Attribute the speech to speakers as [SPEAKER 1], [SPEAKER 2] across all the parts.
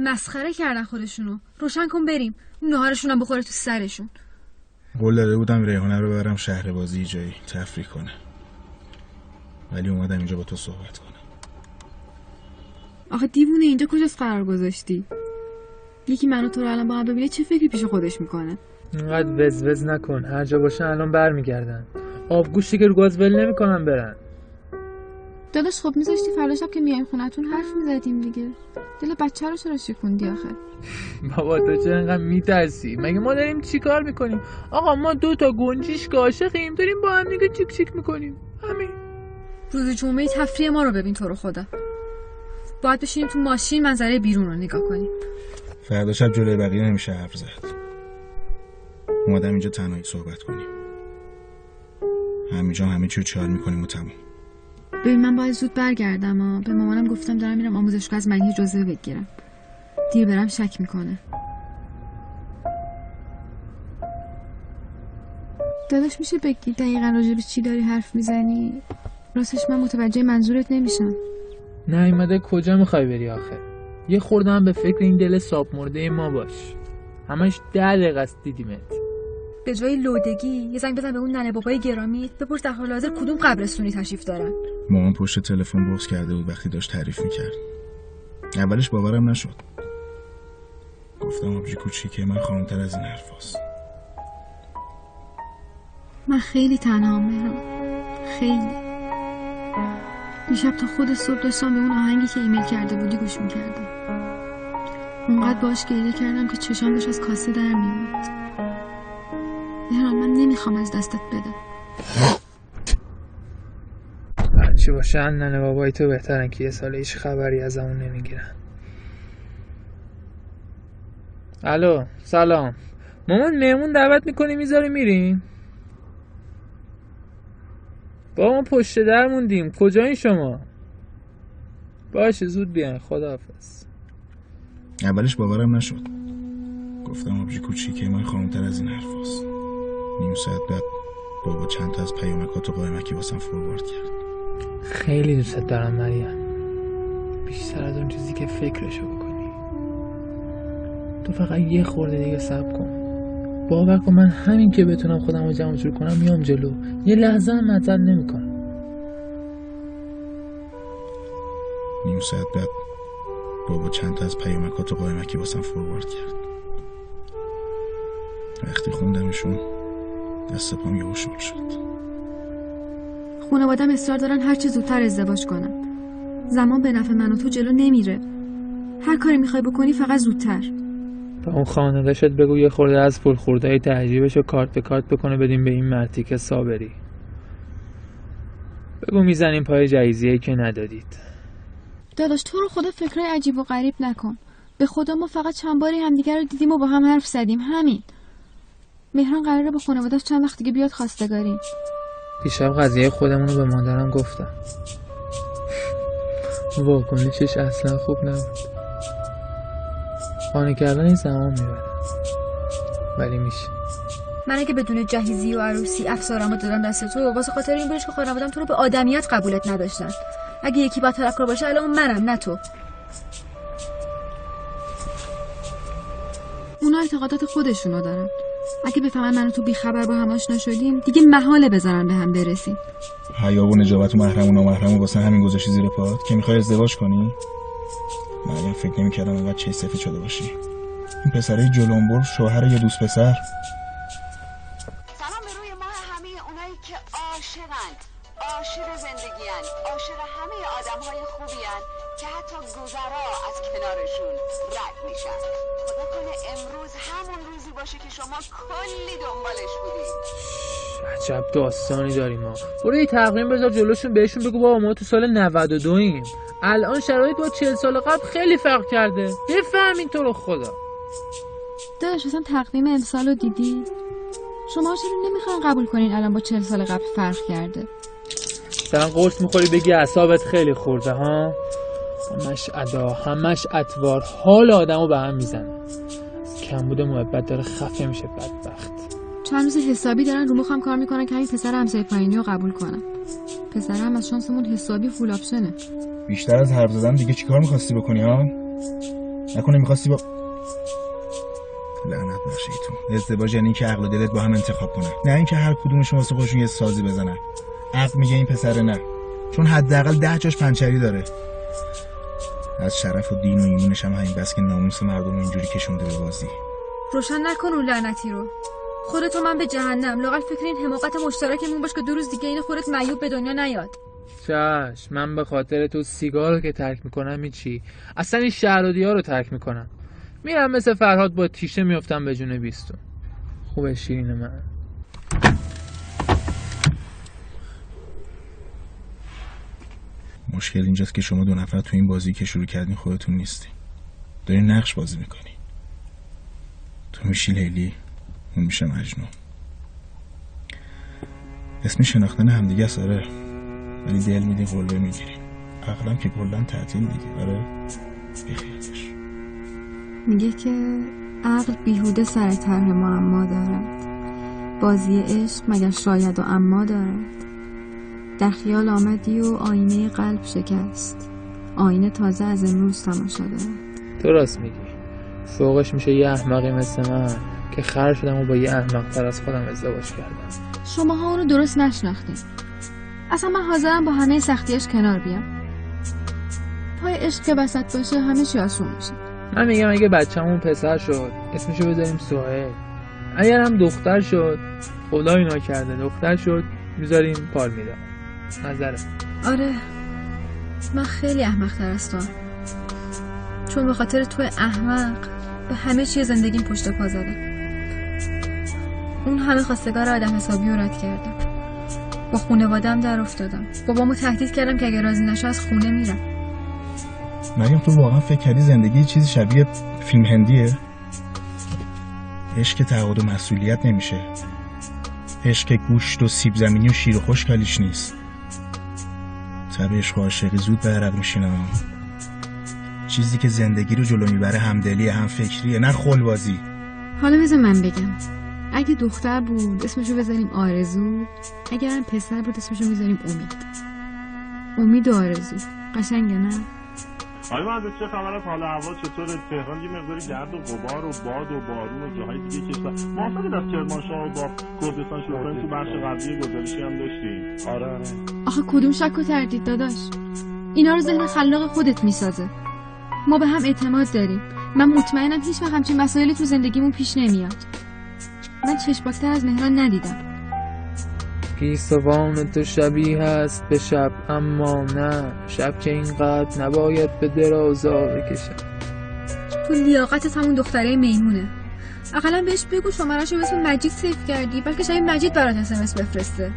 [SPEAKER 1] مسخره کردن خودشونو. روشن کن بریم. ناهارشون هم بخوره تو سرشون.
[SPEAKER 2] قول داده بودم ریحانه رو ببرم شهر بازی جایی تفریح کنه، ولی اومدم اینجا با تو صحبت کنم.
[SPEAKER 1] آخه دیوونه اینجا کجاست قرار گذاشتی؟ یکی منو تو رو الان با هم ببینه چه فکری پیش خودش میکنه؟
[SPEAKER 3] اینقدر وز نکن، هر جا باشن الان برمیگردن. آبگوشتی که رو گاز ول نمیکنن برن.
[SPEAKER 1] داداش خب میذاشتی فردا شب که میایم خونتون حرف میزدیم دیگه. دل بچه رو چرا شکوندی آخه؟
[SPEAKER 3] بابا تو چرا انقدر میترسی؟ مگه ما داریم چی کار میکنیم؟ آقا ما 2 تا گنجیش که عاشقیم داریم با هم دیگه چیک چیک میکنیم. همین.
[SPEAKER 1] روز جمعه تفریح ما رو ببین تو رو خدا. باید بشینیم تو ماشین منظره بیرون رو نگاه کنیم.
[SPEAKER 2] فردا شب جلوی بقیه نمیشه حرف زد. اومدم اینجا تنهایی صحبت کنیم. همینجا همه چیو چال میکنیم و تموم.
[SPEAKER 1] ببین من باید زود برگردم. به مامانم گفتم دارم میرم آموزشگاه از ملیحه جزوه بگیرم. دیر برم شک میکنه. داداش میشه بگی دقیقا راجع به چی داری حرف میزنی؟ راستش من متوجه منظورت نمیشم.
[SPEAKER 3] نیومده کجا میخوای بری آخه؟ یه خورده هم به فکر این دل صاحب مرده ما باش. همش 10 دقیقه است دیدیمت.
[SPEAKER 1] به جای لودگی یه زنگ بزن به اون ننه بابای گرامی، بپرس در حال حاضر کدوم قبرستونی تشریف دارن.
[SPEAKER 2] مامان پشت تلفن بغض کرده بود وقتی داشت تعریف میکرد. اولش باورم نشد. گفتم آبجی کوچیکه، من خانم‌تر از این حرفاست.
[SPEAKER 1] من خیلی تنهام مهران، خیلی. دیشب تا خود صبح داشتم به اون آهنگی که ایمیل کرده بودی گوش میکردم. اونقدر باش گریه کردم که چشام داشت از کاسه در میومد. مهران من نمیخوام از دستت بدم.
[SPEAKER 3] هرچی باشه ننه بابای تو بهترن که یه سال هیچ خبری از همون نمیگیرن. الو سلام مامان، مهمون دعوت میکنی میذاری میریم؟ با ما پشت در موندیم. کجایین شما؟ باشه زود بیاین. خداحافظ.
[SPEAKER 2] اولش باورم نشد. گفتم آبجی کوچیکه، من خانم‌تر از این حرفاست. نیم ساعت بعد بابا چند تا از پیامکات و قائمکی واسم فوروارد کرد.
[SPEAKER 3] خیلی دوست دارم مریم، بیشتر از اون چیزی که فکرشو بکنی. تو فقط یه خورده دیگه صبر کن. باور کن من همین که بتونم خودم رو جمع جور کنم میام جلو. یه لحظه هم معطل نمیکنم.
[SPEAKER 2] نیم ساعت بعد بابا چند تا از پیامکات و قائمکی واسم فوروارد کرد. وقتی خوندمشون دست پام یهو شل شد.
[SPEAKER 1] خانواده‌ام اصرار دارن هر چه زودتر ازدواج کنم. زمان به نفع من و تو جلو نمیره. هر کاری میخوای بکنی فقط زودتر.
[SPEAKER 3] با اون خانواده‌شت بگو یه خورده از پول خوردهای تعجیبشو کارت به کارت بکنه بدیم به این مرتیکه صابری. بگو میزنیم پای جایزه‌ای که ندادید.
[SPEAKER 1] داداش تو رو خدا فکرای عجیب و غریب نکن. به خدا ما فقط چند باری همدیگه رو دیدیم و با هم حرف زدیم، همین. مهران قراره با خانواده‌اش چند وقت دیگه بیاد خواستگاری.
[SPEAKER 3] دیشب قضیه خودمون رو به مادرم گفتم. واکنشش اصلا خوب نبود. قانع کردن این زمان میبره، ولی میشه.
[SPEAKER 1] من اگه بدون جهیزی و عروسی افسارمو دادم دست تو واسه خاطر این بودش که خانواده‌ام تو رو به آدمیت قبولت نداشتن. اگه یکی با طرفدار باشه الان منم نه تو. اونا اعتقادات خودشونو دارن. اگه بفهمن من و تو بیخبر با هم آشنا شدیم دیگه محاله بذارن به هم برسیم.
[SPEAKER 2] حیا و نجابت و محرم و نامحرم و واسه همین گذاشتی زیر پات که میخوای ازدواج کنی؟ من فکر نمی‌کردم اینقدر چه سفید شده باشی. این پسره جلنبر شوهر یه دوست پسر.
[SPEAKER 4] سلام به روی ماه همه اونایی که عاشقن، عاشق زندگی‌ان، عاشق همه آدم‌های خوبی‌ان که حتی گذرا از کنارشون رد میشن. خدا کنه امروز همون روزی باشه که شما کلی دنبالش بودید.
[SPEAKER 3] عجب داستانی داریم ما. برو یه تقویم بذار جلوشون، بهشون بگو بابا ما تو سال 92 ایم. الان شرایط با 40 سال قبل خیلی فرق کرده. بفهمین تو رو خدا.
[SPEAKER 1] داداش اصلا تقویم امسالو دیدی؟ شما چرا نمیخواین قبول کنین الان با 40 سال قبل فرق کرده؟
[SPEAKER 3] مثلا قرص میخوری بگی اعصابت خیلی خورده ها؟ همش ادا، همش اطوار، حال آدمو به هم میزنه. کمبود محبت داره خفه میشه بدبخت.
[SPEAKER 1] چند روز حسابی دارن رو مخم کار میکنن که همین پسر همسایه پایینی رو قبول کنم. پسرم از شانسمون حسابی فول آپشنه.
[SPEAKER 2] بیشتر از حرف زدن دیگه چیکار می‌خواستی بکنی ها؟ نکنه میخواستی با لعنت بخشیتون ازدواج یعنی که عقل و دلت با هم انتخاب کنن، نه اینکه هر کدومشون واسه خودشون یه سازی بزنن. عقل میگه این پسره نه، چون حداقل 10 جاش پنچری داره. از شرف و دین و ایمونش هم همین بس که ناموس مردم رو اینجوری کشونده به بازی.
[SPEAKER 1] روشن نکن اون لعنتی رو. خودتو من به جهنم. لااقل فکر این حماقت مشترکمون باش که 2 روز دیگه این خودت معیوب به دنیا نیاد.
[SPEAKER 3] چش، من به خاطر تو سیگار رو که ترک میکنم هیچی، اصلا این شهر و دیار رو ترک میکنم. میرم مثل فرهاد با تیشه میفتم به جون بیستون. خوبه شیرین من.
[SPEAKER 2] مشکل اینجاست که شما 2 نفر تو این بازی که شروع کردین خودتون نیستی، دارین نقش بازی میکنی. تو میشی لیلی، اون میشه مجنون. اسم شناختن همدیگه است آره، ولی دل میدی قلبه میگیریم. عقلم که کلا تعطیل میدی. آره بخیرش.
[SPEAKER 1] میگه که عقل بیهوده سر طرح معما دارد، بازی عشق مگر شاید و اما دارد. در خیال آمدی و آینه قلب شکست، آینه تازه از امروز تماشا دارد.
[SPEAKER 3] تو راست میگی. فوقش میشه یه احمقی مثل من که خر شدم و با یه احمق تر از خودم ازدواج کردم.
[SPEAKER 1] شماها اونو درست نشناختین. اصلا من حاضرم با همه سختیاش کنار بیام. پای عشق که وسط باشه همه چی آسون میشه.
[SPEAKER 3] من میگم اگه بچه‌مون پسر شد اسمشو بذاریم سهیل، اگر هم دختر شد خدای ناکرده دختر شد میذاریم پالمیرا. نظره؟
[SPEAKER 1] آره من خیلی احمق تر از تو، چون به خاطر تو احمق به همه چیز زندگیم پشت پا زدم. اون همه خواستگار آدم حسابی رو رد کردم، با خانواده‌ام در افتادم، بابامو تهدید کردم که اگه راضی نشه از خونه میرم.
[SPEAKER 2] مریم تو واقعا فکر کردی زندگی چیزی شبیه فیلم هندیه؟ عشق تعهد و مسئولیت نمیشه. عشق گوشت و سیب زمینی و شیر و خشک حالیش نیست. طب عشق و عاشقی زود به عرق میشینه. چیزی که زندگی رو جلو میبره همدلیه، هم فکریه، نه خلبازی.
[SPEAKER 1] حالا بذار من بگم، اگه دختر بود اسمشو بذاریم آرزو، اگه هم پسر بود اسمشو میذاریم امید. امید و آرزو قشنگه نه؟
[SPEAKER 5] آقای مهندس چه خبر از حال هوا چطوره؟ تهران یه مقداری گرد و غبار و باد و بارون و جاهای دیگه کشور. موافقید از کرمانشاه و با کردستان شروع کنیم؟ تو بخش قبلی گزارشی هم داشتیم. آره.
[SPEAKER 1] آخه کدوم شک و تردید داداش؟ اینا رو ذهن خلاق خودت میسازه. ما به هم اعتماد داریم. من مطمئنم هیچ وقت همچین مسائلی تو زندگیمون پیش نمیاد. من چشم‌باکتر از مهران ندیدم.
[SPEAKER 3] گیسوان تو شبیه هست به شب، اما نه شب که اینقدر نباید به درازا بکشم.
[SPEAKER 1] تو لیاقتت همون دختره میمونه. اقلا بهش بگو شماره‌شو به اسم مجید سیف کردی، بلکه شاید مجید برات اسمس بفرسته.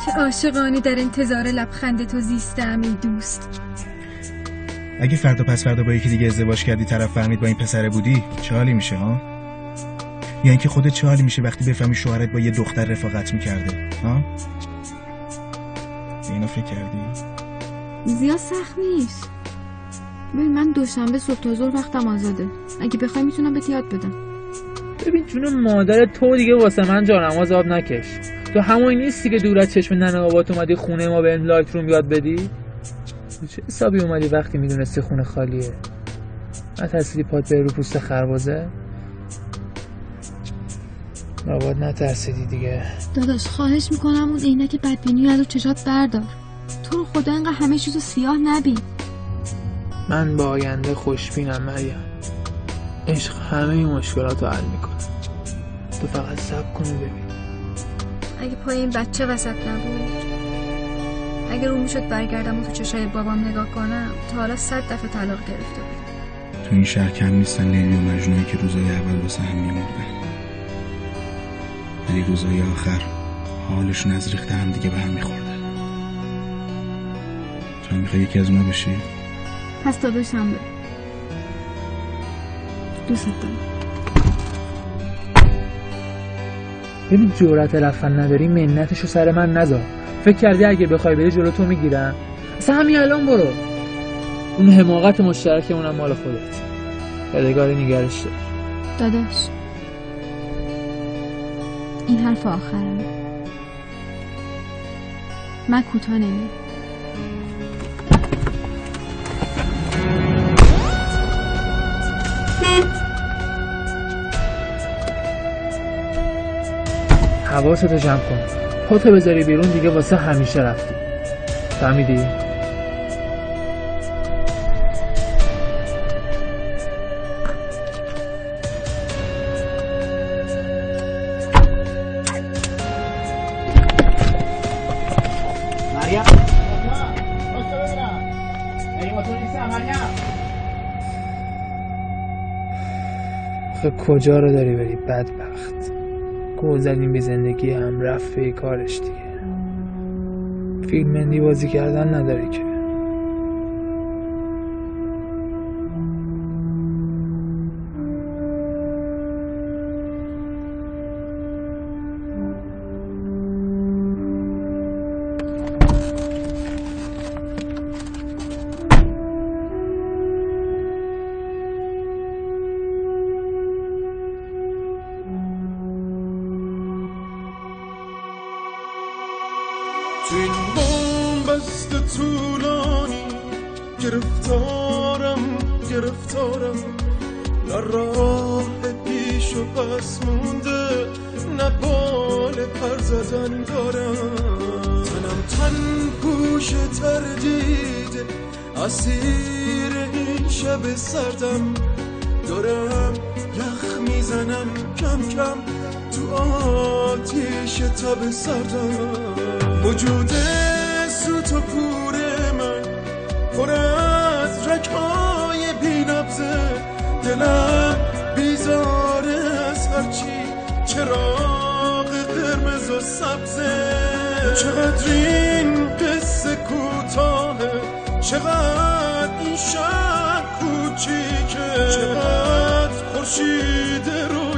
[SPEAKER 1] چه عاشقانه در انتظار لبخند تو زیستم ای دوست.
[SPEAKER 2] اگه فردا پس فردا با یکی دیگه ازدواج کردی طرف فهمید با این پسره بودی چه حالی میشه ها؟ یا اینکه خودت چه حالی میشه وقتی بفهمی شوهرت با یه دختر رفاقت میکرده ها؟ به اینا فکر کردی؟
[SPEAKER 1] زیاد سخت نیست. ببین من دوشنبه صبح تا ظهر وقتم آزاده. اگه بخوای میتونم بهت یاد بدم.
[SPEAKER 3] ببین جون مادر تو دیگه واسه من جانماز آب نکش. تو همون نیستی که دور از چشم ننه بابات اومدی خونه ما به لایت روم یاد بدی؟ چه حسابی اومدی وقتی میدونستی خونه خالیه؟ نترسیدی پات بره رو پوست خربازه؟ نباید نترسیدی دیگه.
[SPEAKER 1] داداش خواهش میکنم اون عینک بدبینی از رو چشات بردار. تو رو خدا اینقدر همه چیزو سیاه نبین.
[SPEAKER 3] من با آینده خوشبینم مریم. عشق همه مشکلات رو حل میکنه. تو فقط صبر کن و ببین.
[SPEAKER 1] اگه پای این بچه وسط نبود، اگه رو میشد برگردم و تو چشای بابام نگاه کنم، تا حالا 100 دفعه طلاق گرفته بود.
[SPEAKER 2] تو این شهر کم نیستن لیلی و مجنونی که روزای اول واسه هم میمردن، ولی روزای آخر حالشون از ریخته هم دیگه به هم میخوردن. تو هم میخوای یکی از اونا بشی؟
[SPEAKER 1] پس داداشم به دوست دارم.
[SPEAKER 3] ببین جرأت رفتن نداری منتشو سر من نذار. فکر کردی اگه بخوای بری جلو تو میگیرم؟ اصلا همین الان برو. اون حماقت مشترکمونم مال خودت. یادگاری نگرش دار.
[SPEAKER 1] داداش این حرف آخرم. من کوتاه نمیام.
[SPEAKER 3] حواستو جمع کن، پاتو بذاری بیرون دیگه واسه همیشه رفتی. فهمیدی؟ کجا رو داری بری بدبخت؟ گل زدیم به زندگی هم، رفت به کارش دیگه. فیلم هندی بازی کردن نداری که.
[SPEAKER 6] تو این بومبست طولانی گرفتارم نه راه پیش و پس مونده نه بال پر زدن دارم. تنم تن پوش تردیده اسیر این شب سردم، دارم یخ میزنم کم کم تو آتیش تب سردم. وجود سوت و کور من پر از رگ‌های بی‌نبضه، دلم بیزاره از هرچی چراغ قرمز و سبزه. چقدر این قصه کوتاهه، چقدر این شهر کوچیکه، چقدر خورشید رو